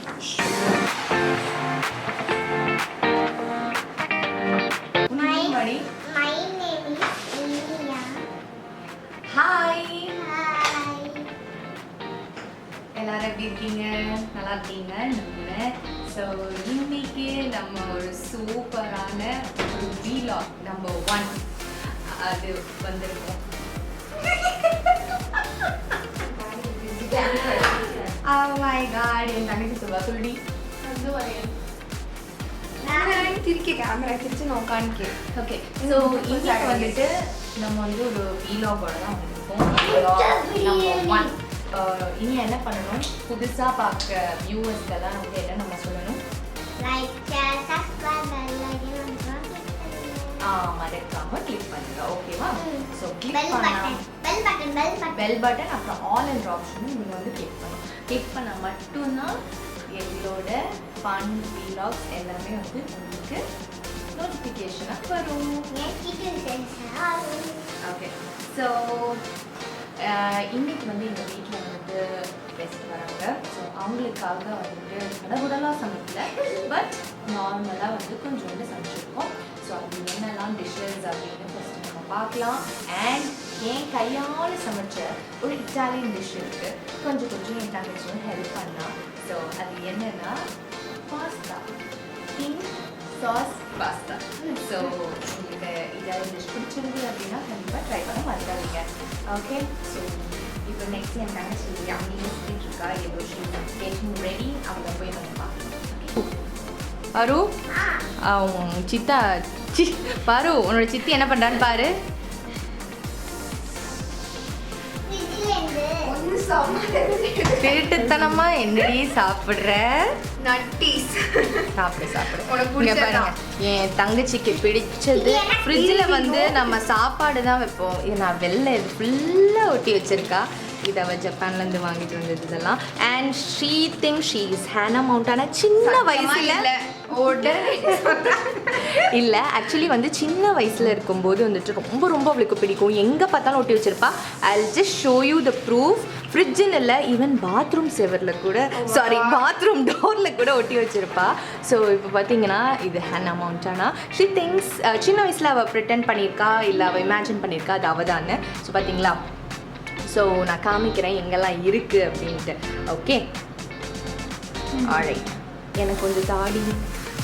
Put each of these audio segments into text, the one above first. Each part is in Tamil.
எல்லாரும் எப்படி இருக்கீங்க? நல்லா இருக்கீங்க நம்புறேன். ஸோ இன்னைக்கு நம்ம ஒரு சூப்பரான ஒரு vlog நம்பர் 1 அது வந்திருக்கோம். Oh my god, என் தங்கச்சி சொல்லி கேமரா திருச்சி நான் உட்காந்துக்கு. ஓகே, ஸோ இன்னைக்கு வந்துட்டு நம்ம வந்து ஒரு vlog-ஓட தான் வந்திருக்கோம். நம்பர் 1 இனி என்ன பண்ணணும், புதுசாக பார்க்க வியூவர்ஸ்க்கெல்லாம் வந்து என்ன நம்ம சொல்லணும், லைக் ஷேர் சப்ஸ்கிரைப் மறக்காம கிளிக் பண்ணுங்க. ஓகேவா? ஸோ பெல் பட்டன் அப்புறம் ஆல் என்ற ஆப்ஷனும் நீங்கள் வந்து கிளிக் பண்ணால் மட்டும்தான் எங்களோட ஃபன் வீலாக்ஸ் எல்லாமே வந்து உங்களுக்கு நோட்டிஃபிகேஷனாக வரும். ஓகே, ஸோ இன்னைக்கு வந்து எங்கள் வீட்டில் வந்துட்டு கெஸ்ட் வராங்க. ஸோ அவங்களுக்காக வந்துட்டு கடவுடலாக சமைக்கல, பட் நார்மலாக வந்து கொஞ்சம் வந்து சமைச்சிருக்கோம். ஸோ அது என்னெல்லாம் டிஷ்ஷஸ் அப்படின்னு ஃபஸ்ட்டு நம்ம பார்க்கலாம். அண்ட் என் கையால் சமைச்ச ஒரு இட்டாலியன் டிஷ் இருக்குது, கொஞ்சம் என் தங்கச்சியும் ஹெல்ப் பண்ணலாம். ஸோ அது என்னென்னா pasta, pink sauce pasta. So உங்களுக்கு இட்டாலியன் டிஷ் பிடிச்சிருந்து அப்படின்னா கண்டிப்பாக ட்ரை பண்ண மறக்காதீங்க. ஓகே, ஸோ இப்போ நெக்ஸ்ட் என் தங்கச்சி அவங்க சொல்லிட்டு இருக்கா, ஏதோ கேட்டிங் ரெடி, அவங்க போய் நம்ம பார்க்கலாம். பாரு, சித்தா பாரு, உன்னோட சித்தி என்ன பண்ணுறான்னு பாரு. திருட்டுத்தனமா என்னடி சாப்பிடுற? சாப்பிடு. என் தங்கச்சிக்கு பிடிச்சது ஃப்ரிட்ஜில் வந்து நம்ம சாப்பாடு தான் வைப்போம். நான் வெளில ஃபுல்லாக ஒட்டி வச்சிருக்கா. இதை அவள் ஜப்பான்லேருந்து வாங்கிட்டு வந்தது இதெல்லாம். And she think she is ஹேனா மவுண்டான சின்ன வயசில் இல்லை, ஆக்சுவலி வந்து சின்ன வயசில் இருக்கும்போது வந்துட்டு ரொம்ப அவளுக்கு பிடிக்கும். எங்கே பார்த்தாலும் ஒட்டி வச்சிருப்பா. I'll just show you the proof. ஃப்ரிட்ஜுன்னு இல்லை, ஈவன் பாத்ரூம் செவரில் கூட, சாரி பாத்ரூம் டோரில் கூட ஒட்டி வச்சிருப்பா. ஸோ இப்போ பார்த்தீங்கன்னா இது ஹேனா மவுண்டானா. ஷீ திங்ஸ் சின்ன வயசில் அவள் ப்ரிட்டெண்ட் பண்ணியிருக்கா, இல்லை அவள் இமேஜின் பண்ணியிருக்கா அது அவள் தானே. ஸோ பார்த்தீங்களா, ஸோ நான் காமிக்கிறேன் எங்கெல்லாம் இருக்குது அப்படின்ட்டு. Okay, alright. எனக்கு கொஞ்சம் தாடி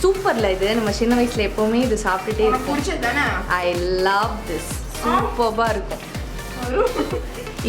சூப்பரில் இது நம்ம சின்ன வயசில் எப்போவுமே இது சாப்பிட்டுட்டே இருக்கோம். ஐ லவ் திஸ், சூப்பராக இருக்கும்.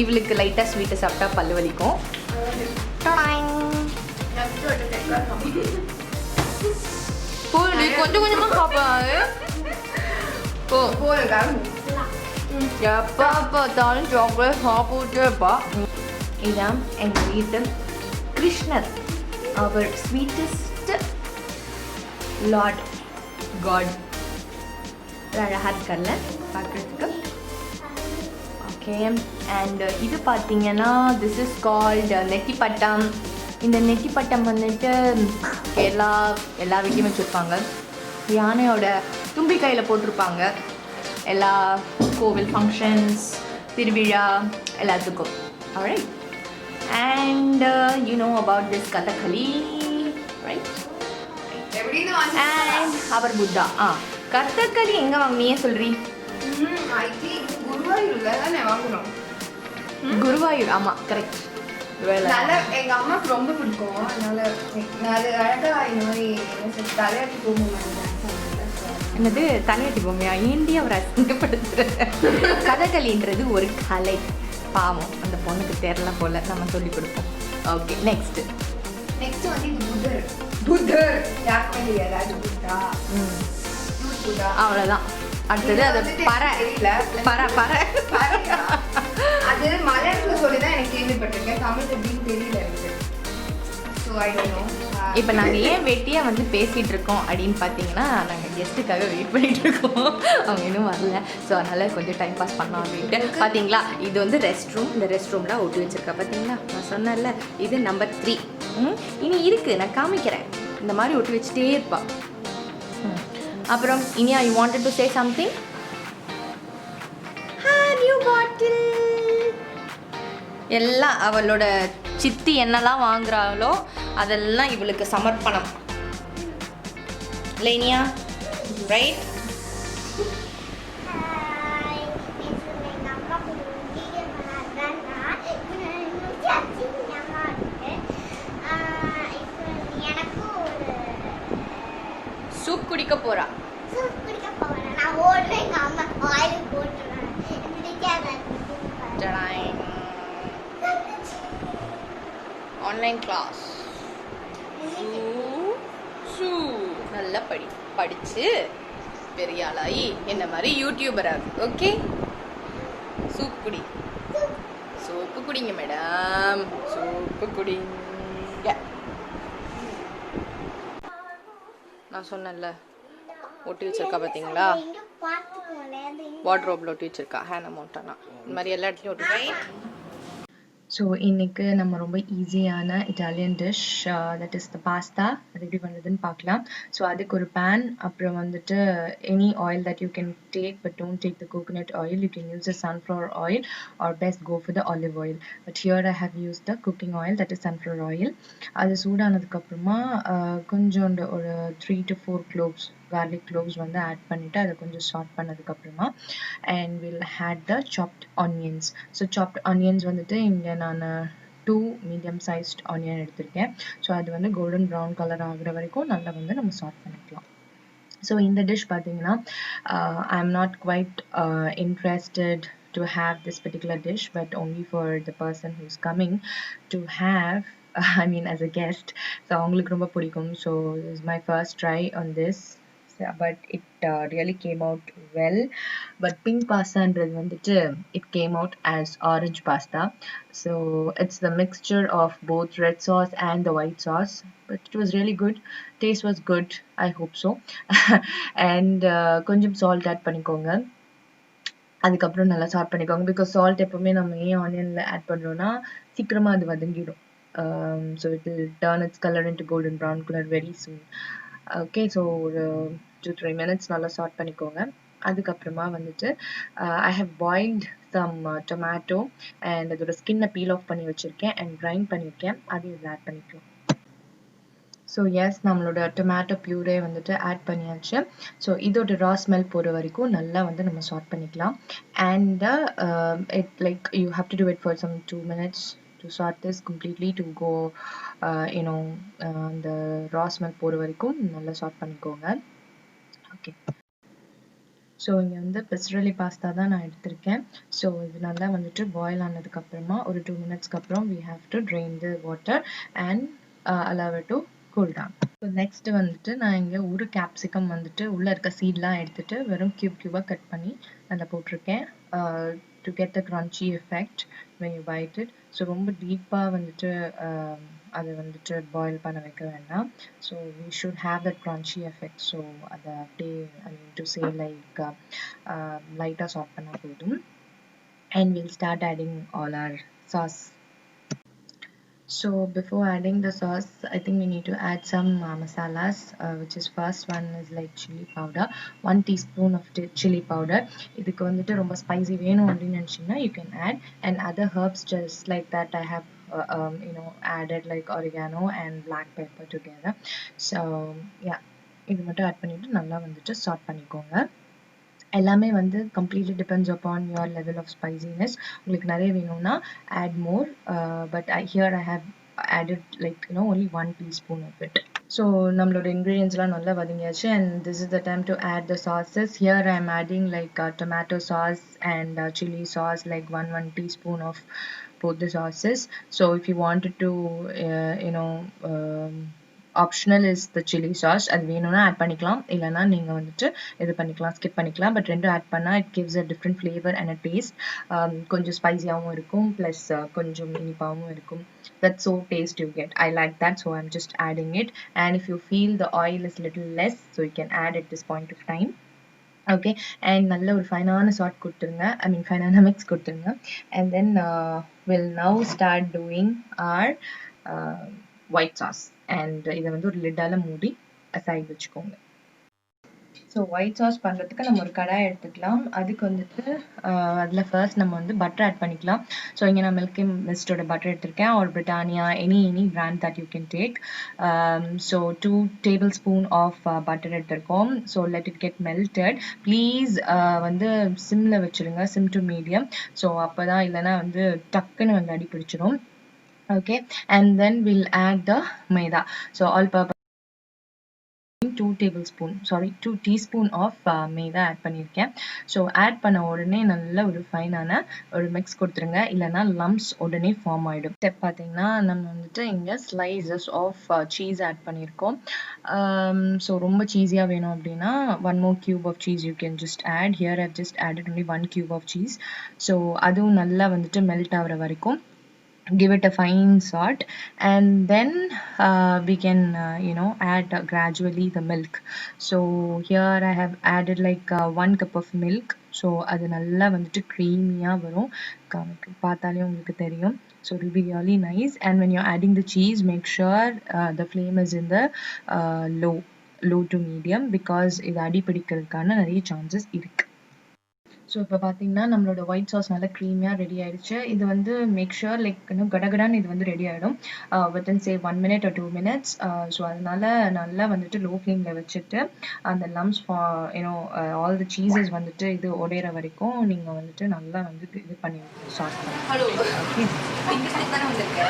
இவளுக்கு லைட்டாக ஸ்வீட்டை சாப்பிட்டா பல்லு வலிக்கும். கொஞ்சம் கொஞ்சமாக சாப்பிடாது. எப்போ பார்த்தாலும் சாக்லேட் சாப்பிட்டு இருப்பா. இதான் எங்கள் வீட்டு கிருஷ்ணர், அவர் ஸ்வீட்டஸ்ட் லார்ட் காட். அழகாக இருக்கல பார்க்குறதுக்கு. ஓகே, அண்ட் இது பார்த்தீங்கன்னா திஸ் இஸ் கால்டு நெத்திப்பட்டம். இந்த நெத்திப்பட்டம் வந்துட்டு எல்லா வீட்லையும் வச்சுருப்பாங்க. யானையோட தும்பி கையில் போட்டிருப்பாங்க எல்லா கோவில் ஃபங்க்ஷன்ஸ், திருவிழா எல்லாத்துக்கும். Alright, and you know about this Kathakali, right? And our Buddha. Kathakali எங்கே வாங்கினியே சொல்றீ? குருவாயூர். ஆமாம், கரெக்ட். எங்க அம்மாவுக்கு ரொம்ப பிடிக்கும். அதனால அது அழகா இந்த மாதிரி தலையாட்டி போகும். என்னது தலையாட்டி பொம்மையா? ஏண்டி அவர் அசிங்கப்படுத்துற? கதகளின்றது ஒரு கலை. பாவம், அந்த பொண்ணுக்கு தெரியல போல, நம்ம சொல்லி கொடுப்போம். ஓகே, நெக்ஸ்ட் வந்து இது புத்தர் யாருக்கும் தெரியாது. புத்தா அவ்வளோதான். அடுத்தது அது பறை. அது மலையாளத்தில் சொல்லி தான் எனக்கு கேள்விப்பட்டிருக்கேன். தமிழ் எப்படின்னு தெரியல எனக்கு. So I don't know. இப்போ நாங்கள் ஏன் வெட்டியாக வந்து பேசிகிட்டு இருக்கோம் அப்படின்னு பார்த்தீங்கன்னா, நாங்கள் கெஸ்ட்டுக்காக வெயிட் பண்ணிகிட்டு இருக்கோம். அவங்க இன்னும் வரல. ஸோ அதனால் கொஞ்சம் டைம் பாஸ் பண்ணோம் அப்படின்ட்டு. பார்த்தீங்களா, இது வந்து ரெஸ்ட் ரூம். இந்த ரெஸ்ட் ரூமில் ஒட்டி வச்சுருக்கா. பார்த்தீங்களா, நான் சொன்னேன்ல இது நம்பர் 3. இனி இருக்குது, நான் காமிக்கிறேன். இந்த மாதிரி ஒட்டி வச்சுட்டே இருப்பா. அப்புறம் Iniya, you wanted to say something? New பாட்டில். எல்லாம் அவளோட சித்தி என்னெல்லாம் வாங்குறாங்களோ அதெல்லாம் இவளுக்கு சமர்ப்பணம். லேனியா ரைட்? எங்க அம்மா வீடியோ பண்ணாதான் எனக்கும் ஒரு சூப் குடிக்க போறா. சூப் குடிக்க போறேன். நான் ஓடுறேன், எங்க அம்மா ஆயில் போட்டுருவேன். Online class. நல்லா படிச்சு பெரிய ஆளாயி என்ன மாதிரி யூடியூபர் ஆகு. ஓகே, சூப் குடி. சூப்பு குடிங்க மேடம், சூப்பு குடிங்க. நான் சொன்னேன்ல, ஒட்டி வச்சிருக்கா பார்த்தீங்களா? வார்ட்ரோப்ல ஒட்டி வச்சிருக்கா ஹேனா மோண்டானா. இந்த மாதிரி எல்லா இடத்துலையும் ஒட்டி. ஸோ இன்றைக்கு நம்ம ரொம்ப ஈஸியான Italian dish that is the pasta, அது எப்படி பண்ணுறதுன்னு பார்க்கலாம். ஸோ அதுக்கு ஒரு பேன், அப்புறம் வந்துட்டு any oil that you can take, but don't take the coconut oil. You can use the sunflower oil or best go for the olive oil. But here I have use the cooking oil, that is sunflower oil. அது சூடானதுக்கப்புறமா கொஞ்சோண்டு ஒரு 3 to 4 cloves, garlic cloves வந்து ஆட் பண்ணிவிட்டு அதை கொஞ்சம் சாட் பண்ணதுக்கப்புறமா and we'll add the chopped onions. So chopped onions வந்துட்டு இங்கே நான் 2 medium sized onion எடுத்திருக்கேன். ஸோ அது வந்து கோல்டன் ப்ரௌன் கலர் ஆகுற வரைக்கும் நல்லா வந்து நம்ம சாட் பண்ணிக்கலாம். ஸோ இந்த டிஷ் பார்த்தீங்கன்னா I am not quite interested to have this particular dish, but only for the person who's coming to have I mean as a guest. So அவங்களுக்கு ரொம்ப பிடிக்கும். So this is my first try on this. But it really came out well. But pink pasta andradhu vanditu it came out as orange pasta. So it's the mixture of both red sauce and the white sauce. But it was really good. Taste was good. I hope so. And konjam salt add பண்ணிக்கோங்க. அதுக்கப்புறம் நல்லா சாட் பண்ணிக்கோங்க. பிகாஸ் சால்ட் எப்பவுமே நம்ம ஏன் ஆனியனில் ஆட் பண்ணுறோன்னா சீக்கிரமாக அது வதங்கிடும். So it will turn its colour into golden brown colour very soon. Okay, so ஒரு 2-3 minutes நல்லா சாட் பண்ணிக்கோங்க. அதுக்கப்புறமா வந்துட்டு I have boiled some tomato and அதோட ஸ்கின்னை பீல் ஆஃப் பண்ணி வச்சுருக்கேன் அண்ட் கிரைண்ட் பண்ணியிருக்கேன். அதையும் இதில் ஆட் பண்ணிக்கலாம். ஸோ எஸ், நம்மளோட டொமேட்டோ பியூரே வந்துட்டு ஆட் பண்ணியாச்சு. ஸோ இதோட ரா ஸ்மெல் போகிற வரைக்கும் நல்லா வந்து நம்ம சாட் பண்ணிக்கலாம். And it like you have to do it for some 2 minutes to sort this completely to go the raw smell போகிற வரைக்கும் நல்லா சாட் பண்ணிக்கோங்க. ஓகே, ஸோ இங்கே வந்து பெஸ்ட்ரலி பாஸ்தா தான் நான் எடுத்திருக்கேன். ஸோ இது நல்லா வந்துட்டு பாயில் ஆனதுக்கப்புறமா ஒரு 2 minutesக்கு அப்புறம் we have to drain the water and allow it to cool down. So next வந்துட்டு நான் இங்கே ஒரு கேப்சிகம் வந்துட்டு உள்ளே இருக்க சீட்லாம் எடுத்துட்டு வெறும் கியூபாக கட் பண்ணி நல்லா போட்டிருக்கேன் to get the crunchy effect when you bite it. So ரொம்ப டீப்பாக வந்துட்டு அதை வந்துட்டு பாயில் பண்ண வைக்க வேண்டாம். So we should have that crunchy effect. So அதை அப்படியே I mean to say like லைட்டாக சாட் பண்ணால் போதும். And we'll start adding all our sauce. So before adding the sauce, I think we need to add some masalas, which is first one is like chili powder, 1 teaspoon of chili powder. இதுக்கு வந்துட்டு ரொம்ப spicy வேணும் அப்படின்னு நினச்சிங்கன்னா you can add, and other herbs just like that I have added like oregano and black pepper together. So yeah, இது மட்டும் ஆட் பண்ணிட்டு நல்லா வந்துட்டு சாட் பண்ணிக்கோங்க. எல்லாமே வந்து completely depends upon your level of spiciness. உங்களுக்கு நிறைய வேணும்னா add more, but here I have added like only 1 teaspoon of it. So நம்மளோட ingredientsலாம் நல்லா வதங்கியாச்சு and this is the time to add the sauces. Here I am adding like tomato sauce and chili sauce, like 1 teaspoon of both the sauces. So if you wanted to optional is the chilli sauce. அது வேணும்னா ஆட் பண்ணிக்கலாம், இல்லைனா நீங்கள் வந்துட்டு இது பண்ணிக்கலாம், ஸ்கிப் பண்ணிக்கலாம். பட் ரெண்டும் ஆட் பண்ணால் it gives a different flavour and a taste. கொஞ்சம் ஸ்பைசியாகவும் இருக்கும், ப்ளஸ் கொஞ்சம் இனிப்பாகவும் இருக்கும். That's so taste you get. I like that, so I'm just adding it. And if you feel the oil is little less, so you can add at this point of time. Okay, and நல்ல ஒரு ஃபைனான சாட் கொடுத்துருங்க, ஐ மீன் ஃபைனான மிக்ஸ் கொடுத்துருங்க. And then we'll now start doing our white sauce. And இதை வந்து ஒரு லிட்டால மூடி அசைட் வச்சுக்கோங்க. ஸோ ஸோ ஒயிட் சாஸ் பண்ணுறதுக்கு நம்ம ஒரு கடாய் எடுத்துக்கலாம். அதுக்கு வந்துட்டு அதில் ஃபர்ஸ்ட் நம்ம வந்து பட்டர் ஆட் பண்ணிக்கலாம். ஸோ இங்கே நான் மில்கி மிஸ்டோட பட்டர் எடுத்திருக்கேன், ஒரு Britannia, any brand that you can take. So 2 tablespoon of butter எடுத்திருக்கோம். So let it get melted. Please வந்து சிம்மில் வச்சுருங்க, சிம் டு மீடியம். ஸோ அப்போ தான், இல்லைன்னா வந்து டக்குன்னு வந்து அடி பிடிச்சிடும். Okay, and then we'll add the maida. So all purpose 2 teaspoon of maida add பண்ணியிருக்கேன். ஸோ ஆட் பண்ண உடனே நல்ல ஒரு ஃபைனான ஒரு மிக்ஸ் கொடுத்துருங்க, இல்லைனா லம்ப்ஸ் உடனே ஃபார்ம் ஆகிடும். ஸ்டெப் பார்த்தீங்கன்னா நம்ம வந்துட்டு இங்கே ஸ்லைசஸ் ஆஃப் சீஸ் ஆட் பண்ணியிருக்கோம். ஸோ ரொம்ப சீஸியாக வேணும் அப்படின்னா 1 more cube of cheese you can just add. Here I've just added only 1 cube of cheese. So அதுவும் நல்லா வந்துட்டு மெல்ட் ஆகிற வரைக்கும் give it a fine salt, and then we can add gradually the milk. So here I have added like 1 cup of milk. So அது நல்லா வந்துட்டு creamy-ஆ வரும், பார்த்தாலே உங்களுக்கு தெரியும். So it will be really nice. And when you're adding the cheese, make sure the flame is in the low to medium, because இது அடி பிடிக்கிறதுக்கான நிறைய சான்சஸ் இருக்கு. ஸோ இப்போ பார்த்தீங்கன்னா நம்மளோட ஒயிட் சாஸ் நல்லா க்ரீமியாக ரெடி ஆகிடுச்சு. இது வந்து மேக் ஷுர் லைக் இன்னும் கடகடான்னு இது வந்து ரெடி ஆகிடும் within say 1 minute or 2 minutes. So அதனால நல்லா வந்துட்டு லோ ஃப்ளேமில் வச்சுட்டு அந்த லம்ஸ் ஆல் தி சீசஸ் வந்துட்டு இது உடையிற வரைக்கும் நீங்கள் வந்துட்டு நல்லா வந்து இது பண்ணி சாஸ் ஹலோ தானே வந்திருக்கு.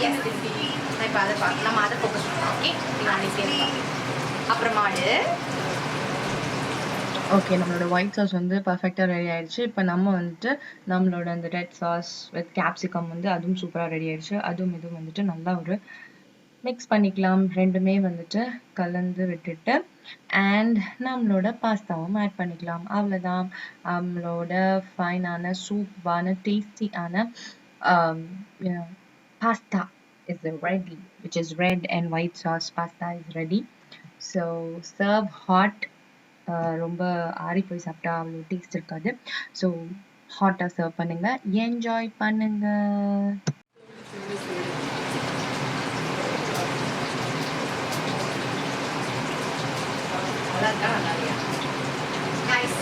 எஸ் நான் இப்போ அதை பார்க்கலாம், நம்ம அதை ஃபோக்கஸ் பண்ணலாம். ஓகே, நீங்கள் அப்புறமாடு ஓகே, நம்மளோட ஒயிட் சாஸ் வந்து பர்ஃபெக்டாக ரெடி ஆயிடுச்சு. இப்போ நம்ம வந்துட்டு நம்மளோட அந்த ரெட் சாஸ் வித் கேப்சிகம் வந்து அதுவும் சூப்பராக ரெடி ஆயிடுச்சு. அதுவும் இதுவும் வந்துட்டு நல்லா ஒரு மிக்ஸ் பண்ணிக்கலாம், ரெண்டுமே வந்துட்டு கலந்து விட்டுட்டு. அண்ட் நம்மளோட பாஸ்தாவும் ஆட் பண்ணிக்கலாம். அவ்வளோதான், நம்மளோட ஃபைனான சூப்பான டேஸ்டியான pasta is ready, which is red and white sauce pasta is ready. So serve hot. ரொம்ப ஆறி போய் சாப்பிட்டா அவ்வளோ டேஸ்ட் இருக்காது. ஸோ ஹாட்டாக சர்வ் பண்ணுங்க, என்ஜாய் பண்ணுங்க. நல்லா இருக்கா? நல்லா இல்லையா? நைஸ்.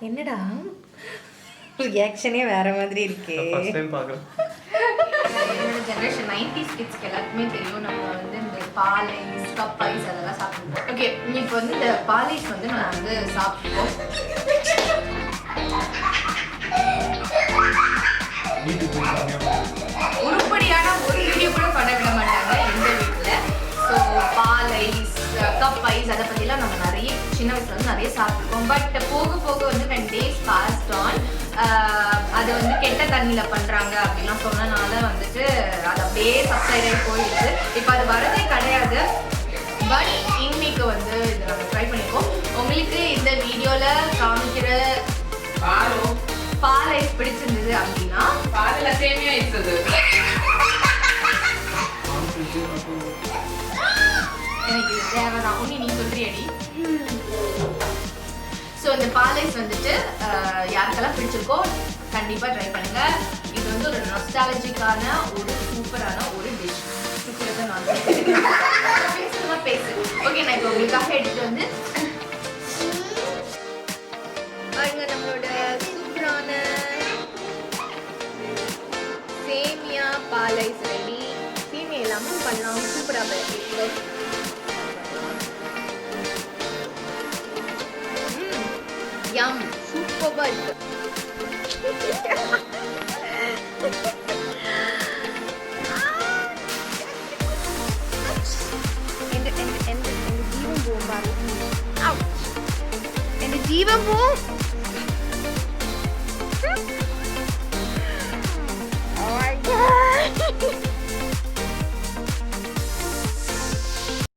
என்னடா ரியாக்ஷனே வேற மாதிரி இருக்கு. என்னோட ஜென்ரேஷன் 90s கிட்ஸ்க்கு எல்லாருக்குமே தெரியும், நம்ம வந்து இந்த பாலைஸ் கப் ஐஸ் அதெல்லாம் சாப்பிடுவோம். ஓகே, இப்போ வந்து இந்த பாலைஸ் வந்து நம்ம வந்து சாப்பிடுவோம். உருப்படியான ஒரு வீடியோ கூட பண்ண விட மாட்டாங்க எங்க வீட்டில். ஸோ பால் ஐஸ், கப் ஐஸ் அதை பற்றிலாம் நம்ம நிறைய சின்ன வயசுல வந்து நிறைய சாப்பிட்ருக்கோம். பட் போக போக வந்து when days passed on அது வந்து கெட்ட தண்ணியில் பண்ணுறாங்க அப்படின்லாம் சொன்னனால வந்துட்டு அது அப்படியே சப்சைட் ஆகி போயிடுச்சு. இப்போ அது வரதே கிடையாது. பட் இன்னைக்கு வந்து இதை நம்ம ட்ரை பண்ணியிருக்கோம். உங்களுக்கு இந்த வீடியோவில் காமிக்கிற பால் ஐஸ் பிடிச்சிருந்தது அப்படின்னா பாலில் சேமியா இருக்குது. எனக்கு இது தேவைதான். ஒன்று நீ சொல்றியடி. ஸோ இந்த பால் ஐஸ் வந்துட்டு யாருக்கெல்லாம் பிடிச்சிருக்கோ கண்டிப்பாக ட்ரை பண்ணுங்க. இது வந்து ஒரு நொஸ்டாலஜிக்கான ஒரு சூப்பரான ஒரு டிஷ். நான் பேசு. ஓகே, நான் இப்போ உங்களுக்காக எடுத்துட்டு வந்து பாருங்க நம்மளோட சூப்பரான சேமியா பால் ஐஸ் ரெடி. சேமியா எல்லாமும் பண்ணலாம். சூப்பராக யம் சூப்பராக இருக்கு. എന്റെ ജീവൻ പോകും.